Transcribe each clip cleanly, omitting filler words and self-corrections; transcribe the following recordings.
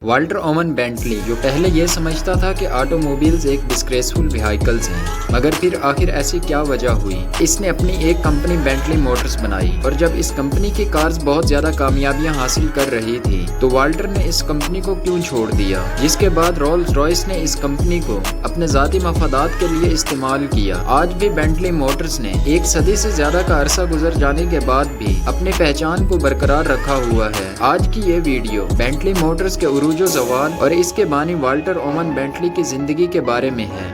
Walter oven Bentley جو پہلے یہ سمجھتا تھا کہ آٹو موبائلز ایک ڈسگریسفل وہیکلز ہیں، مگر پھر آخر ایسی کیا وجہ ہوئی؟ اس نے اپنی ایک کمپنی بینٹلی موٹرز بنائی، اور جب اس کمپنی کی کارز بہت زیادہ کامیابیاں حاصل کر رہی تھی تو والٹر نے اس کمپنی کو کیوں چھوڑ دیا؟ جس کے بعد رولز رائس نے اس کمپنی کو اپنے ذاتی مفادات کے لیے استعمال کیا۔ آج بھی بینٹلی موٹرز نے ایک صدی سے زیادہ کا عرصہ گزر جانے کے بعد بھی اپنی پہچان کو برقرار رکھا ہوا ہے۔ آج کی یہ ویڈیو بینٹلی موٹرز کے عروج و زوال اور اس کے بانی والٹر اوون بینٹلی کی زندگی کے بارے میں ہے۔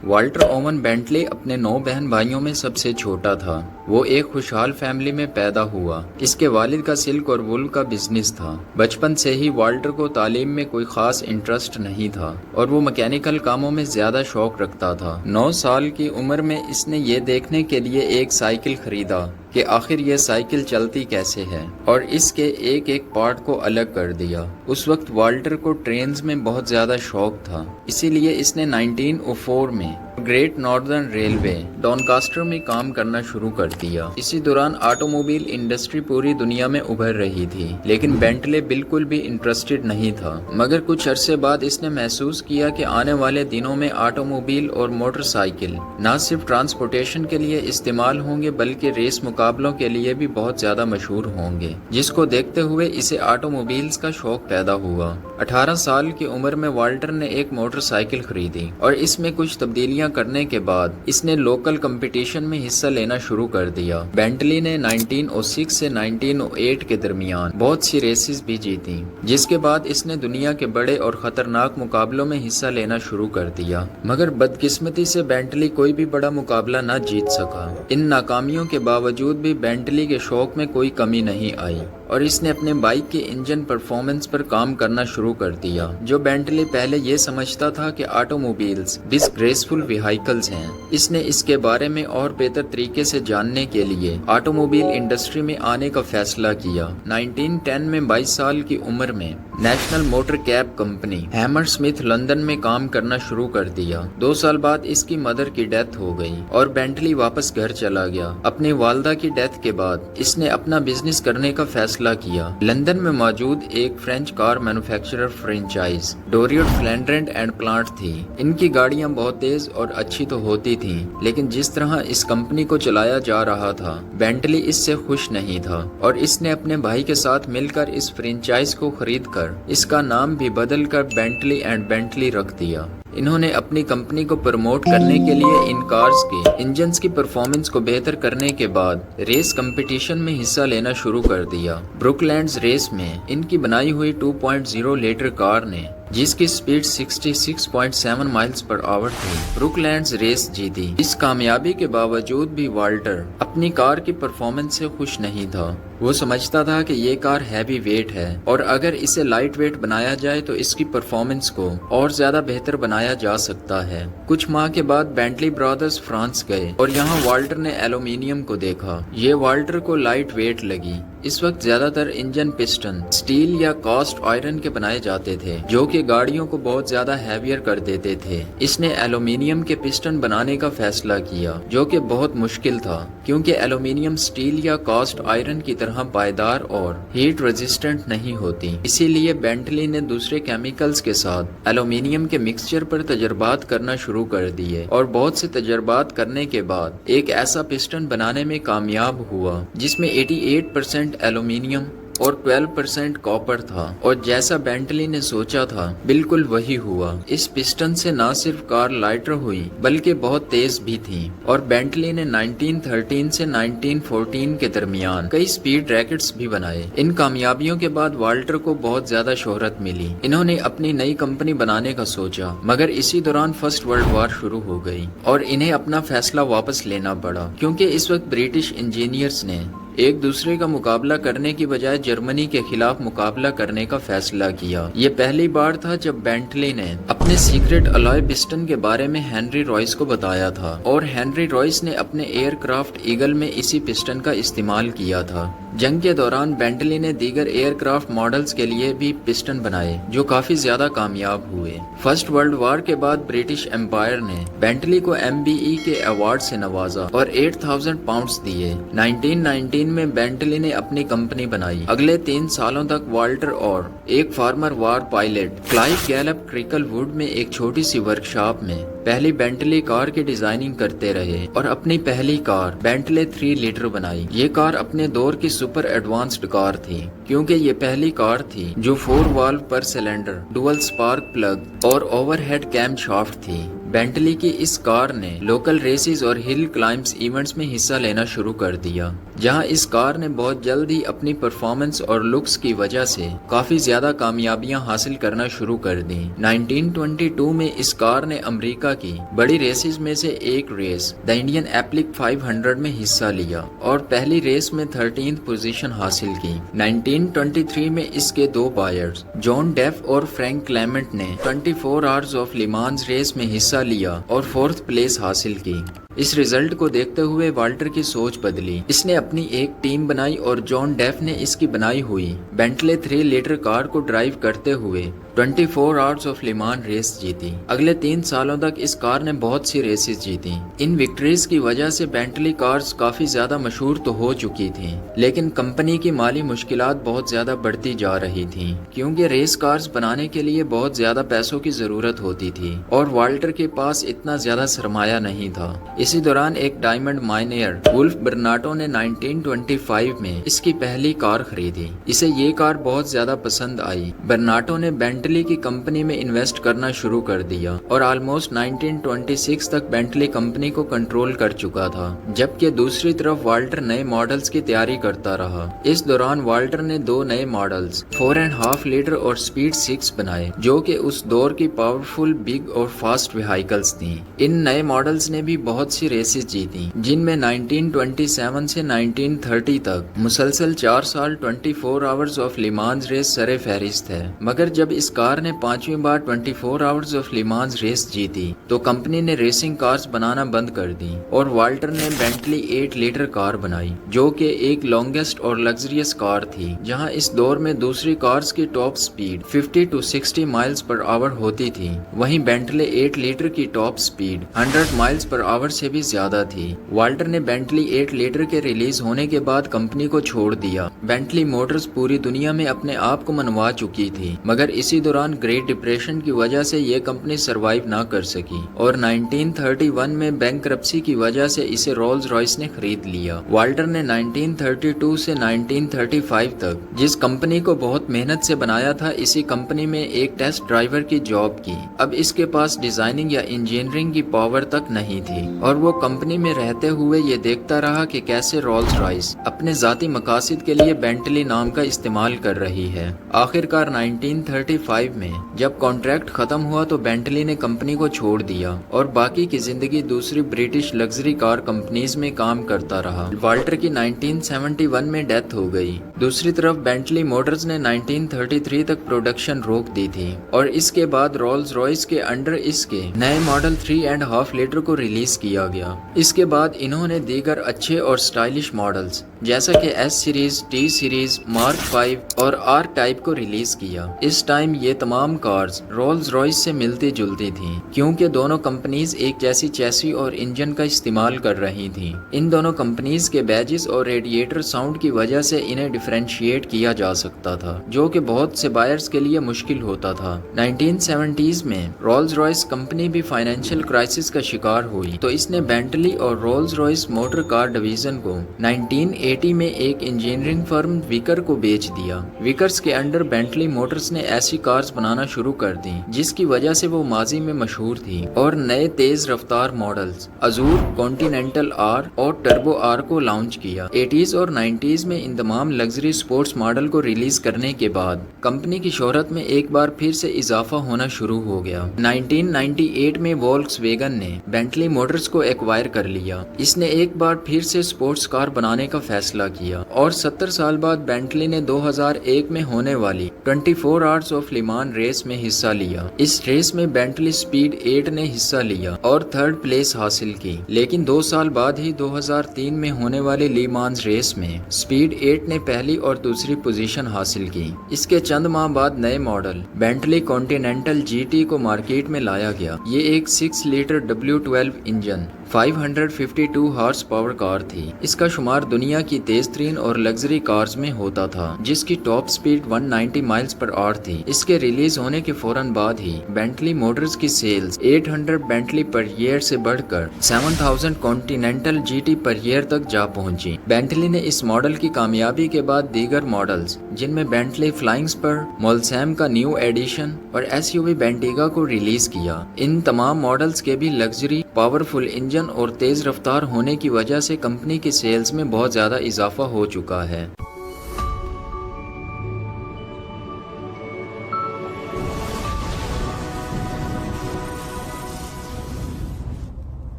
والٹر اوون بینٹلی اپنے 9 بہن بھائیوں میں سب سے چھوٹا تھا۔ وہ ایک خوشحال فیملی میں پیدا ہوا۔ اس کے والد کا سلک اور وول کا بزنس تھا۔ بچپن سے ہی والٹر کو تعلیم میں کوئی خاص انٹرسٹ نہیں تھا اور وہ میکینیکل کاموں میں زیادہ شوق رکھتا تھا۔ 9 سال کی عمر میں اس نے یہ دیکھنے کے لیے ایک سائیکل خریدا کہ آخر یہ سائیکل چلتی کیسے ہے، اور اس کے ایک ایک پارٹ کو الگ کر دیا۔ اس وقت والٹر کو ٹرینز میں بہت زیادہ شوق تھا، اسی لیے اس نے 1904 میں گریٹ ناردرن ریلوے ڈانکاسٹر میں کام کرنا شروع کر دیا۔ اسی دوران آٹو موبائل انڈسٹری پوری دنیا میں ابھر رہی تھی، لیکن بینٹلے بالکل بھی انٹرسٹڈ نہیں تھا۔ مگر کچھ عرصے بعد اس نے محسوس کیا کہ آنے والے دنوں میں آٹو موبائل اور موٹر سائیکل نہ صرف ٹرانسپورٹیشن کے لیے استعمال ہوں گے بلکہ ریس مقابلوں کے لیے بھی بہت زیادہ مشہور ہوں گے، جس کو دیکھتے ہوئے اسے آٹو موبائلز کا شوق پیدا ہوا۔ 18 سال کی عمر میں والٹر نے ایک موٹر سائیکل خریدی اور اس میں کچھ تبدیلیاں کرنے کے بعد اس نے لوکل کمپٹیشن میں حصہ لینا شروع کر دیا۔ بینٹلی نے 1906 سے 1908 کے درمیان بہت سی ریسز بھی جیتی، جس کے بعد اس نے دنیا کے بڑے اور خطرناک مقابلوں میں حصہ لینا شروع کر دیا۔ مگر بدقسمتی سے بینٹلی کوئی بھی بڑا مقابلہ نہ جیت سکا۔ ان ناکامیوں کے باوجود بھی بینٹلی کے شوق میں کوئی کمی نہیں آئی اور اس نے اپنے بائک کے انجن پرفارمنس پر کام کرنا شروع کر دیا۔ جو بینٹلی پہلے یہ سمجھتا تھا کہ آٹو موبائلز ڈسگریسفل وہیکلز ہیں، اس نے اس کے بارے میں اور بہتر طریقے سے جاننے کے لیے آٹو موبائل انڈسٹری میں آنے کا فیصلہ کیا۔ 1910 میں 22 سال کی عمر میں national motor cab company Hammersmith London میں کام کرنا شروع کر دیا۔ 2 سال بعد اس کی مدر کی ڈیتھ ہو گئی اور بینٹلی واپس گھر چلا گیا۔ اپنی والدہ کی ڈیتھ کے بعد اس نے اپنا بزنس کرنے کا فیصلہ کیا۔ لندن میں موجود ایک French car manufacturer franchise Doriot Flandrin and Parant تھی۔ ان کی گاڑیاں بہت تیز اور اچھی تو ہوتی تھیں، لیکن جس طرح اس کمپنی کو چلایا جا رہا تھا بینٹلی اس سے خوش نہیں تھا، اور اس نے اپنے بھائی کے ساتھ مل کر اس فرینچائز کو خرید کر اس کا نام بھی بدل کر بینٹلی اینڈ بینٹلی رکھ دیا۔ انہوں نے اپنی کمپنی کو پروموٹ کرنے کے لیے ان کارز کے انجنز کی پرفارمنس کو بہتر کرنے کے بعد ریس کمپٹیشن میں حصہ لینا شروع کر دیا۔ بروک لینڈز ریس میں ان کی بنائی ہوئی 2.0 لیٹر کار نے، جس کی سپیڈ 66.7 مائلز پر آور تھی، بروک لینڈز ریس جیتی۔ اس کامیابی کے باوجود بھی والٹر اپنی کار کی پرفارمنس سے خوش نہیں تھا۔ وہ سمجھتا تھا کہ یہ کار ہیوی ویٹ ہے اور اگر اسے لائٹ ویٹ بنایا جائے تو اس کی پرفارمنس کو اور زیادہ بہتر بنایا جا سکتا ہے۔ کچھ ماہ کے بعد بینٹلی برادرز فرانس گئے اور یہاں والٹر نے ایلومینیم کو دیکھا۔ یہ والٹر کو لائٹ ویٹ لگی۔ اس وقت زیادہ تر انجن پسٹن سٹیل یا کاسٹ آئرن کے بنائے جاتے تھے، جو کہ گاڑیوں کو بہت زیادہ ہیویئر کر دیتے تھے۔ اس نے ایلومینیم کے پسٹن بنانے کا فیصلہ کیا، جو کہ بہت مشکل تھا کیونکہ ایلومینیم سٹیل یا کاسٹ آئرن کی طرح پائیدار اور ہیٹ ریزسٹنٹ نہیں ہوتی۔ اسی لیے بینٹلی نے دوسرے کیمیکلز کے ساتھ ایلومینیم کے مکسچر پر تجربات کرنا شروع کر دیے، اور بہت سے تجربات کرنے کے بعد ایک ایسا پسٹن بنانے میں کامیاب ہوا جس میں 88% ایلومینیم اور 12% کاپر تھا، اور جیسا بینٹلی نے سوچا تھا بالکل وہی ہوا۔ اس پسٹن سے نہ صرف کار لائٹر ہوئی بلکہ بہت تیز بھی تھی، اور بینٹلی نے 1913 سے 1914 کے درمیان کئی سپیڈ ریکٹس بھی بنائے۔ ان کامیابیوں کے بعد والٹر کو بہت زیادہ شہرت ملی۔ انہوں نے اپنی نئی کمپنی بنانے کا سوچا، مگر اسی دوران فرسٹ ورلڈ وار شروع ہو گئی اور انہیں اپنا فیصلہ واپس لینا پڑا، کیونکہ اس وقت برٹش انجینئرز نے ایک دوسرے کا مقابلہ کرنے کی بجائے جرمنی کے خلاف مقابلہ کرنے کا فیصلہ کیا۔ یہ پہلی بار تھا جب بینٹلی نے اپنے سیکرٹ الائے پسٹن کے بارے میں ہنری رائس کو بتایا تھا، اور ہنری رائس نے اپنے ایئر کرافٹ ایگل میں اسی پسٹن کا استعمال کیا تھا۔ جنگ کے دوران بینٹلی نے دیگر ایئر کرافٹ ماڈلز کے لیے بھی پسٹن بنائے جو کافی زیادہ کامیاب ہوئے۔ فرسٹ ورلڈ وار کے بعد برٹش امپائر نے بینٹلی کو MBE کے ایوارڈ سے نوازا اور 8000 پاؤنڈز دیے۔ 1919 میں بینٹلی نے اپنی کمپنی بنائی۔ اگلے 3 سالوں تک والٹر اور ایک former war pilot Clive Gallop Cricklewood میں ایک چھوٹی سی ورکشاپ میں پہلی بینٹلی کار کی ڈیزائننگ کرتے رہے اور اپنی پہلی کار بینٹلی 3 لیٹر بنائی۔ یہ کار اپنے دور کی سپر ایڈوانسڈ کار تھی کیونکہ یہ پہلی کار تھی جو 4 والو پر سلنڈر، ڈوئل سپارک پلگ اور اوور ہیڈ کیم شافٹ تھی۔ بینٹلی کی اس کار نے لوکل ریسز اور ہل کلائمبس ایونٹس میں حصہ لینا شروع کر دیا، جہاں اس کار نے بہت جلد ہی اپنی پرفارمنس اور لکس کی وجہ سے کافی زیادہ کامیابیاں حاصل کرنا شروع کر دیں۔ 1922 میں اس کار نے امریکہ کی بڑی ریسز میں سے ایک ریس دی انڈین ایپلک 500 میں حصہ لیا اور پہلی ریس میں 13th پوزیشن حاصل کی۔ 1923 میں اس کے 2 بائرز جان ڈیف اور فرینک کلیمنٹ نے 24 آورز آف لیمانز ریس میں حصہ لیا اور 4th پلیس حاصل کی۔ اس رزلٹ کو دیکھتے ہوئے والٹر کی سوچ بدلی۔ اس نے اپنی ایک ٹیم بنائی اور جان ڈیف نے اس کی بنائی ہوئی بینٹلی 3 لیٹر کار کو ڈرائیو کرتے ہوئے 24 آورز آف لیمان ریس جیتی۔ اگلے 3 سالوں تک اس کار نے بہت سی ریسز جیتی۔ ان وکٹریز کی وجہ سے بینٹلی کارز کافی زیادہ مشہور تو ہو چکی تھیں، لیکن کمپنی کی مالی مشکلات بہت زیادہ بڑھتی جا رہی تھیں کیونکہ ریس کارز بنانے کے لیے بہت زیادہ پیسوں کی ضرورت ہوتی تھی اور والٹر کے پاس اتنا زیادہ سرمایہ نہیں تھا۔ اسی دوران ایک ڈائمنڈ مائنیئر ولف برناٹو نے 1925 میں اس کی پہلی کار خریدی۔ اسے یہ کار بہت زیادہ پسند آئی۔ برناٹو نے بینٹلی کی کمپنی میں انویسٹ کرنا شروع کر دیا اور آلموسٹ 1926 تک بینٹلی کمپنی کو کنٹرول کر چکا تھا، جبکہ دوسری طرف والٹر نئے ماڈلز کی تیاری کرتا رہا۔ اس دوران والٹر نے 2 نئے ماڈلز 4.5 لیٹر اور سپیڈ 6 بنائے جو کہ اس دور کی پاورفل، بگ اور فاسٹ وہیکلز تھیں۔ ان نئے ماڈلز نے بھی بہت سی ریسز جیتی جن میں 1927 سے 1930 تک مسلسل 4 سال 24 آورز آف لیمانز ریس سر فہرست ہے۔ مگر جب اس کار نے 5ویں بار 24 آورز آف لیمانز ریس جیتی تو کمپنی نے ریسنگ کارز بنانا بند کر دی اور والٹر نے بینٹلی 8 لیٹر کار بنائی جو کہ ایک لانگسٹ اور لگژریس کار تھی، جہاں اس دور میں دوسری کارز کی ٹاپ سپیڈ 50 to 60 مائلز پر آور ہوتی تھی، وہیں بینٹلی 8 لیٹر کی ٹاپ سپیڈ 100 مائلز پر آور سے بھی زیادہ تھی۔ والٹر نے بینٹلی 8 لیٹر کے ریلیز ہونے کے بعد کمپنی کو چھوڑ دیا۔ بینٹلی موٹرز پوری دنیا میں اپنے آپ کو منوا چکی تھی، مگر اسی دوران گریٹ ڈپریشن کی وجہ سے یہ کمپنی سروائیو نہ کر سکی اور 1931 میں بینکرپسی کی وجہ سے اسے رولز رائس نے خرید لیا۔ والٹر نے 1932 سے 1935 تک جس کمپنی کو بہت محنت سے بنایا تھا، اسی کمپنی میں ایک ٹیسٹ ڈرائیور کی جاب کی۔ اب اس کے پاس ڈیزائننگ یا انجینئرنگ کی پاور تک نہیں تھی اور وہ کمپنی میں رہتے ہوئے یہ دیکھتا رہا کہ کیسے رولز رائس اپنے ذاتی مقاصد کے لیے بینٹلی نام کا استعمال کر رہی ہے۔ آخر کار 1935 میں جب کانٹریکٹ ختم ہوا تو بینٹلی نے کمپنی کو چھوڑ دیا اور باقی کی زندگی دوسری برٹش لگژری کار کمپنیز میں کام کرتا رہا۔ والٹر کی 1971 میں ڈیتھ ہو گئی۔ دوسری طرف بینٹلی موٹرز نے 1933 تک پروڈکشن روک دی تھی اور اس کے بعد رولز رائس کے انڈر اس کے نئے ماڈل 3.5 لیٹر کو ریلیز کیا گیا۔ اس کے بعد انہوں نے دیگر اچھے اور سٹائلش ماڈلز جیسا کہ S series, T series, mark 5 اور آر ٹائپ کو ریلیز کیا۔ اس ٹائم یہ تمام کارز رولز رائس سے ملتی جلتی تھیں کیونکہ دونوں کمپنیز ایک جیسی چیسی اور انجن کا استعمال کر رہی تھیں۔ ان دونوں کمپنیز کے بیجز اور ریڈیٹر ساؤنڈ کی وجہ سے انہیں ڈیفرینشیٹ کیا جا سکتا تھا، جو کہ بہت سے بائرز کے لیے مشکل ہوتا تھا۔ 1970s میں رولز رائس کمپنی بھی فائنینشیل کرائسس کا شکار ہوئی تو اس نے بینٹلی اور Rolls Royce motor car division کو 1980 میں ایک انجینئرنگ فرم ویکر کو بیچ دیا۔ ویکرز کے انڈر بینٹلی موٹرز نے ایسی کارز بنانا شروع کر دی جس کی وجہ سے وہ ماضی میں مشہور تھی اور نئے تیز رفتار ماڈلز ازور، کانٹیننٹل آر اور ٹربو آر کو لانچ کیا۔ 80s اور 90s میں ان تمام لگژری سپورٹس ماڈل کو ریلیز کرنے کے بعد کمپنی کی شہرت میں ایک بار پھر سے اضافہ ہونا شروع ہو گیا۔ 1998 میں وولکس ویگن نے بینٹلی موٹرز کو ایکوائر کر لیا۔ اس نے ایک بار پھر سے سپورٹس کار بنانے کا فیصلہ کیا اور 70 سال بعد بینٹلی نے 2001 میں ہونے والی 24 آورز آف لیمان ریس میں حصہ لیا۔ اس ریس میں بینٹلی سپیڈ 8 نے حصہ لیا اور 3rd پلیس حاصل کی، لیکن 2 سال بعد ہی 2003 میں ہونے والی لیمانز ریس میں سپیڈ 8 نے پہلی اور دوسری پوزیشن حاصل کی۔ اس کے چند ماہ بعد نئے ماڈل بینٹلی کانٹیننٹل GT کو مارکیٹ میں لایا گیا۔ یہ ایک 6 litre W12 engine 552 horsepower car تھی۔ اس کا شمار دنیا کی تیز ترین اور لگژری کارز میں ہوتا تھا، جس کی ٹاپ سپیڈ 190 مائلز پر آور تھی۔ اس کے ریلیز ہونے کے فوراً بعد ہی بینٹلی موٹرز کی سیلز 800 بینٹلی پر ایئر سے بڑھ کر 7000 کانٹیننٹل GT پر ایئر تک جا پہنچی۔ بینٹلی نے اس ماڈل کی کامیابی کے بعد دیگر ماڈلز، جن میں بینٹلی فلائنگ اسپر، مولسیم کا نیو ایڈیشن اور SUV بینٹیگا کو ریلیز کیا۔ ان تمام ماڈلز کے بھی لگژری، پاورفل انجن اور تیز رفتار ہونے کی وجہ سے کمپنی کی سیلز میں بہت زیادہ اضافہ ہو چکا ہے۔